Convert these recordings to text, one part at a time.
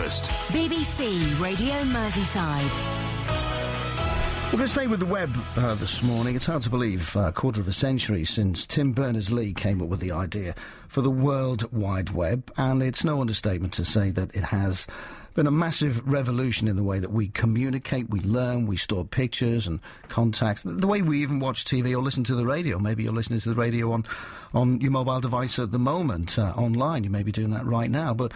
Breakfast. BBC Radio Merseyside. We're going to stay with the web this morning. It's hard to believe a quarter of a century since Tim Berners-Lee came up with the idea for the World Wide Web, and it's no understatement to say that it has been a massive revolution in the way that we communicate, we learn, we store pictures and contacts, the way we even watch TV or listen to the radio. Maybe you're listening to the radio on your mobile device at the moment, online. You may be doing that right now, but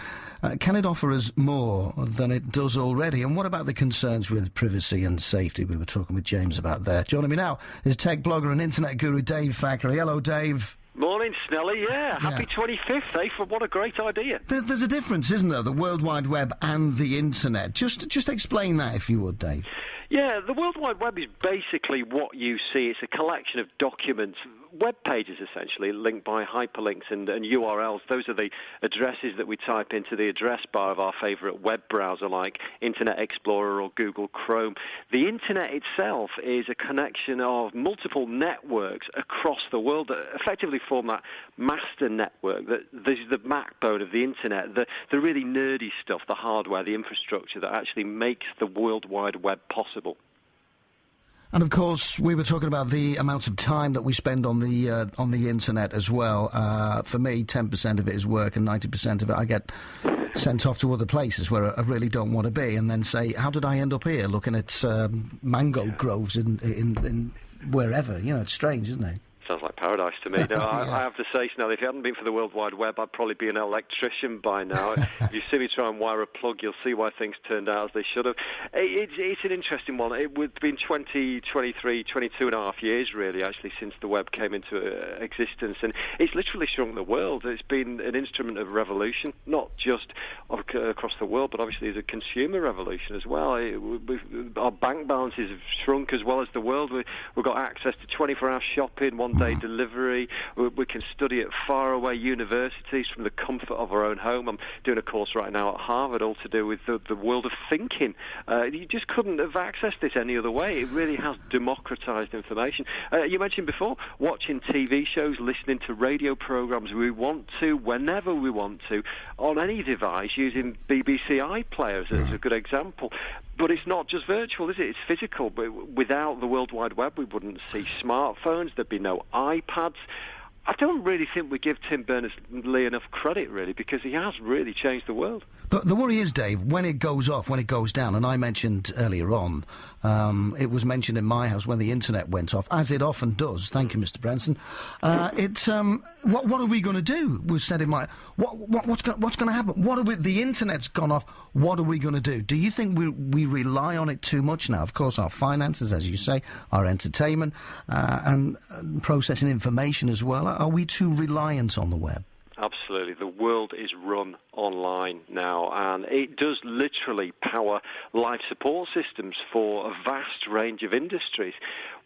can it offer us more than it does already? And what about the concerns with privacy and safety? We were talking with James about that. Joining me now is tech blogger and internet guru Dave Thackeray. Hello, Dave. Morning, Snelly. Happy 25th, eh? What a great idea. There's a difference, isn't there? The World Wide Web and the internet. Just explain that, if you would, Dave. Yeah, the World Wide Web is basically what you see. It's a collection of documents, web pages essentially, linked by hyperlinks and URLs. Those are the addresses that we type into the address bar of our favourite web browser like Internet Explorer or Google Chrome. The Internet itself is a connection of multiple networks across the world that effectively form that master network. This is the backbone of the Internet, the really nerdy stuff, the hardware, the infrastructure that actually makes the World Wide Web possible. And of course, we were talking about the amount of time that we spend on the internet as well. For me, 10% of it is work, and 90% of it I get sent off to other places where I really don't want to be, and then say, "How did I end up here, looking at mango groves in wherever?" You know, it's strange, isn't it? Sounds like paradise to me. No, I have to say, Snell, if it hadn't been for the World Wide Web, I'd probably be an electrician by now. If you see me try and wire a plug, you'll see why things turned out as they should have. It's an interesting one. It would have been 22 and a half years, really, actually, since the web came into existence. And it's literally shrunk the world. It's been an instrument of revolution, not just across the world, but obviously as a consumer revolution as well. Our bank balances have shrunk as well as the world. We've got access to 24-hour shopping, one-day delivery. We can study at faraway universities from the comfort of our own home. I'm doing a course right now at Harvard, all to do with the world of thinking. You just couldn't have accessed this any other way. It really has democratized information. You mentioned before, watching TV shows, listening to radio programs we want to, whenever we want to, on any device, using BBC iPlayers as a good example. But it's not just virtual, is it? It's physical. But without the World Wide Web, we wouldn't see smartphones. There'd be no iPads. I don't really think we give Tim Berners-Lee enough credit, really, because he has really changed the world. The worry is, Dave, when it goes off, when it goes down, and I mentioned earlier on, it was mentioned in my house when the internet went off, as it often does. Thank you, Mr. Branson. What are we going to do? Was said in my... What's going to happen? The internet's gone off. What are we going to do? Do you think we rely on it too much now? Of course, our finances, as you say, our entertainment, and processing information as well. Are we too reliant on the web? Absolutely. The world is run online now, and it does literally power life support systems for a vast range of industries.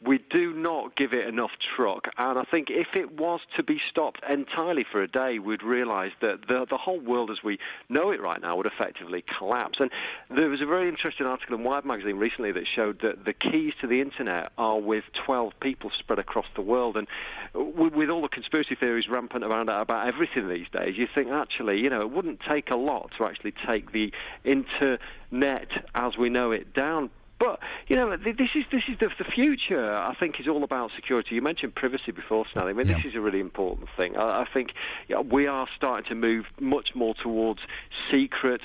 We do not give it enough truck, and I think if it was to be stopped entirely for a day, we'd realise that the whole world as we know it right now would effectively collapse. And there was a very interesting article in Wired magazine recently that showed that the keys to the internet are with 12 people spread across the world, and with all the conspiracy theories rampant around about everything these days, you think actually, you know, it wouldn't take a lot to actually take the internet as we know it down. But, you know, this is the future, I think, is all about security. You mentioned privacy before, Snelly. I mean, this is a really important thing. I think we are starting to move much more towards secret,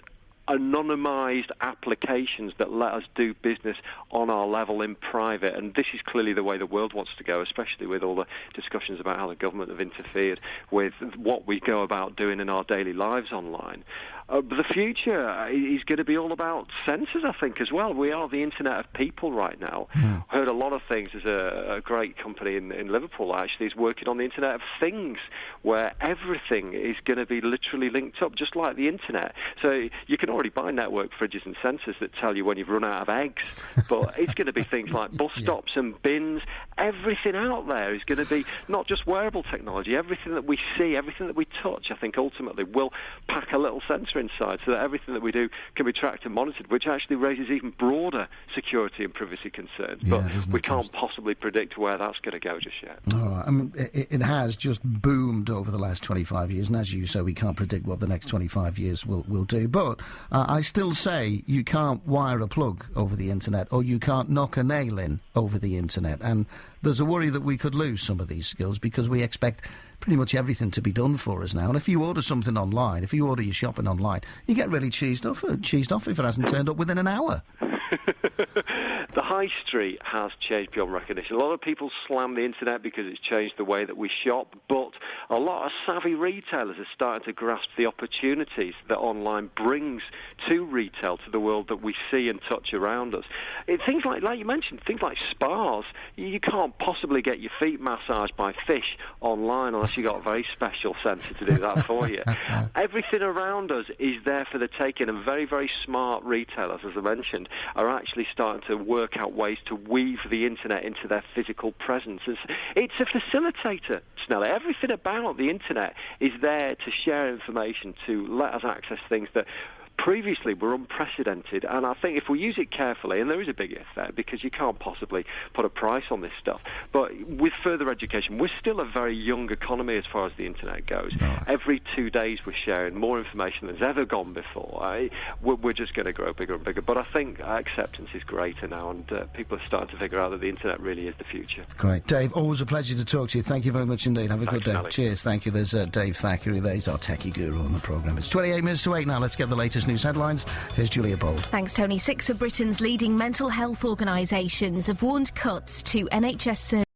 anonymised applications that let us do business on our level in private, and this is clearly the way the world wants to go, especially with all the discussions about how the government have interfered with what we go about doing in our daily lives online. But the future is going to be all about sensors, I think, as well. We are the internet of people right now. Heard a lot of things. There's a great company in Liverpool, actually, is working on the internet of things, where everything is going to be literally linked up, just like the internet. So you can already buy network fridges and sensors that tell you when you've run out of eggs, but it's going to be things like bus stops and bins, everything out there is going to be not just wearable technology. Everything that we see, everything that we touch, I think ultimately will pack a little sensor inside so that everything that we do can be tracked and monitored, which actually raises even broader security and privacy concerns. Yeah, but we can't possibly predict where that's going to go just yet. All right. I mean, it has just boomed over the last 25 years, and as you say, we can't predict what the next 25 years will do. But I still say you can't wire a plug over the internet, or you can't knock a nail in over the internet, and there's a worry that we could lose some of these skills because we expect pretty much everything to be done for us now. And if you order something online, if you order your shopping online, you get really cheesed off if it hasn't turned up within an hour. The high street has changed beyond recognition. A lot of people slam the internet because it's changed the way that we shop, but a lot of savvy retailers are starting to grasp the opportunities that online brings to retail, to the world that we see and touch around us. Things like you mentioned, things like spas. You can't possibly get your feet massaged by fish online unless you've got a very special sensor to do that for you. Everything around us is there for the taking, and very, very smart retailers, as I mentioned, are actually starting to work out ways to weave the internet into their physical presence. It's a facilitator, Snella. Everything about the internet is there to share information, to let us access things that previously were unprecedented, and I think if we use it carefully, and there is a big if there, because you can't possibly put a price on this stuff, but with further education, we're still a very young economy as far as the internet goes. No. Every 2 days we're sharing more information than's ever gone before. We're just going to grow bigger and bigger, but I think acceptance is greater now, and people are starting to figure out that the internet really is the future. Great. Dave, always a pleasure to talk to you. Thank you very much indeed. Have a good day. Alex. Cheers. Thank you. There's Dave Thackeray. There's our techie guru on the programme. It's 28 minutes to 8 now. Let's get the latest news headlines. Here's Julia Bold. Thanks, Tony. 6 of Britain's leading mental health organisations have warned cuts to NHS services